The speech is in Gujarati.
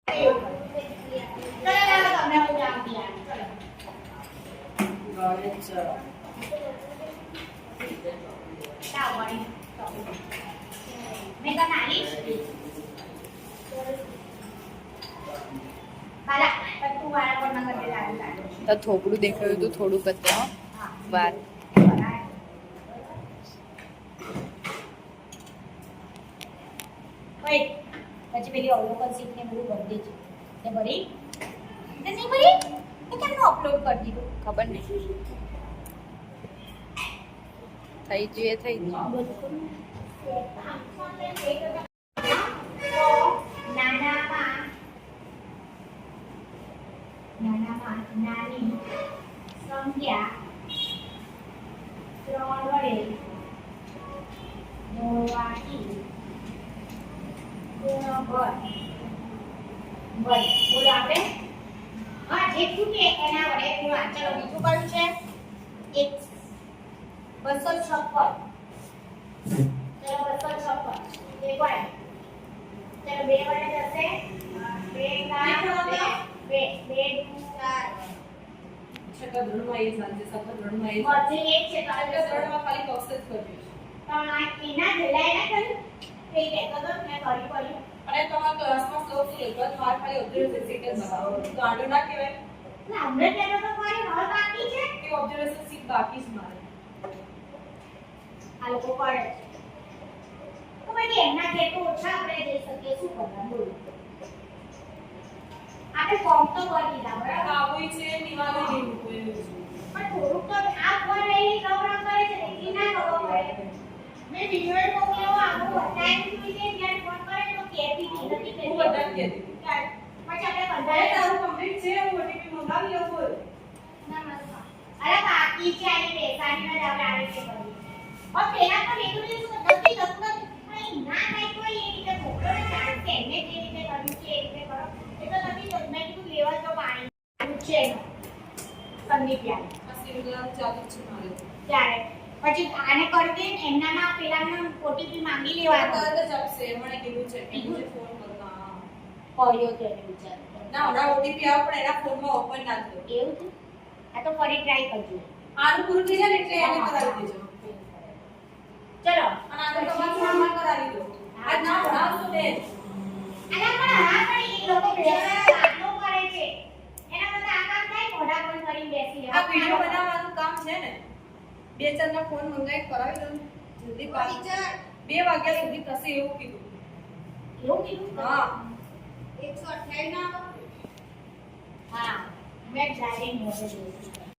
તો થોપડું દેખાયું તો થોડું કરતા વાર પછી પેલી અવલોકન શીટ ને બધું ભરી દેજો તે ભરી તે નહીં ભરી તો કેમ અપલોડ કરી દીધું ખબર નહીં થઈ જોઈએ થઈ નાનામાં નાની સંખ્યા 3 વડે જોડવાથી ગુણોત્તર બોલો આપણે હા જે ખૂટે એના વડે ગુણા. ચલો બીજું કયું છે 256. ચલો 256 એક વાર ચલો 2 વડે જશે 2 2 છઠ્ઠા ધોરણમાં એ સાંજે સપ્તમ ધોરણમાં એ બધી એક છે છઠ્ઠા ધોરણમાં ખાલી બોક્સ જ કર્યું છે. પણ આ એના જલાયના કર્યું તે કહેતો તો મેં કરી કર્યું અને તમારા ક્લાસમાં સ્લો છે એકવાર માર ખાલી ઓબ્ઝર્વેશન શીટ જ બતાવો તો આડું ના કહેવાય ના હમણાં તેનો તો કરી હવે બાકી છે કે ઓબ્ઝર્વેશન શીટ બાકી છે મારે. આ લોકો કરે તો ભાઈ એમના જેટલું ઓછા આપણે જઈ શકીએ શું કરવાનું બોલો આપણે ફોર્મ તો કરી દીધા બરાબર આવું છે નિવાલે નહીં મૂકેલું છે. પણ થોડુંક તો આ પર રહી કવર કરે છે એટલી ના ખબર પડે મેં વિડિયો મોકલ્યો આવું બતાવી દીધું છે જ્યારે ફોન કરે તો કહેતી નથી કે હું બધાને કહેતી હતી. પછી આપણે અરે બંધારે તારું કમ્પ્લીટ છે હું ઓટીપી મંગાવી લઉં બોલ. ના મતલબ અરે બાકી છે આની બેસાડીને જ આપણે આવી રીતે કરીએ और પેલા તો રેગ્યુલર શું નથી થતું નથી ના કાઈ કોઈ એ રીતે મોકલો ને ચાન્સ એમને જે રીતે કર્યું છે એ રીતે કરો એ તો નથી થતું મેં કીધું લેવલ તો પાણી છે સંદીપ યાર આ સિરિયલ ચાલુ છે મારે. ત્યારે પછી આને કરી દે એમનામાં પેલાનો ઓટીપી માંગી લેવાનો તરત જ આપશે મને કીધું છે કે મુझे ફોન કરતા. કર્યો તો એને વિચાર ના હમણાં ઓટીપી આવે પણ એના ફોનમાં ઓપન ના થયો. એવું છે આ તો ફરી ટ્રાય કરજો આનું પૂરું થઈ જાય ને એટલે એને કરાવી દેજો. ચલો અને આનું તમારા ફોનમાં કરાવી દો. આજ ના ભણાવશો ને આના પણ હા પણ એ લોકો બેસાડા વાતો કરે છે એના બધા આ કામ થાય મોઢા બંધ કરીને બેસી આ વિડિયો બનાવવાનું કામ છે ને બે ચારના ફોન મંગાવી કરાવી દો ને. જલ્દી પાછી 2 વાગ્યા સુધી થશે એવું કીધું. એવું કીધું હા 128 ના હા મેં ડાયરેક્ટ મોઢે જોયું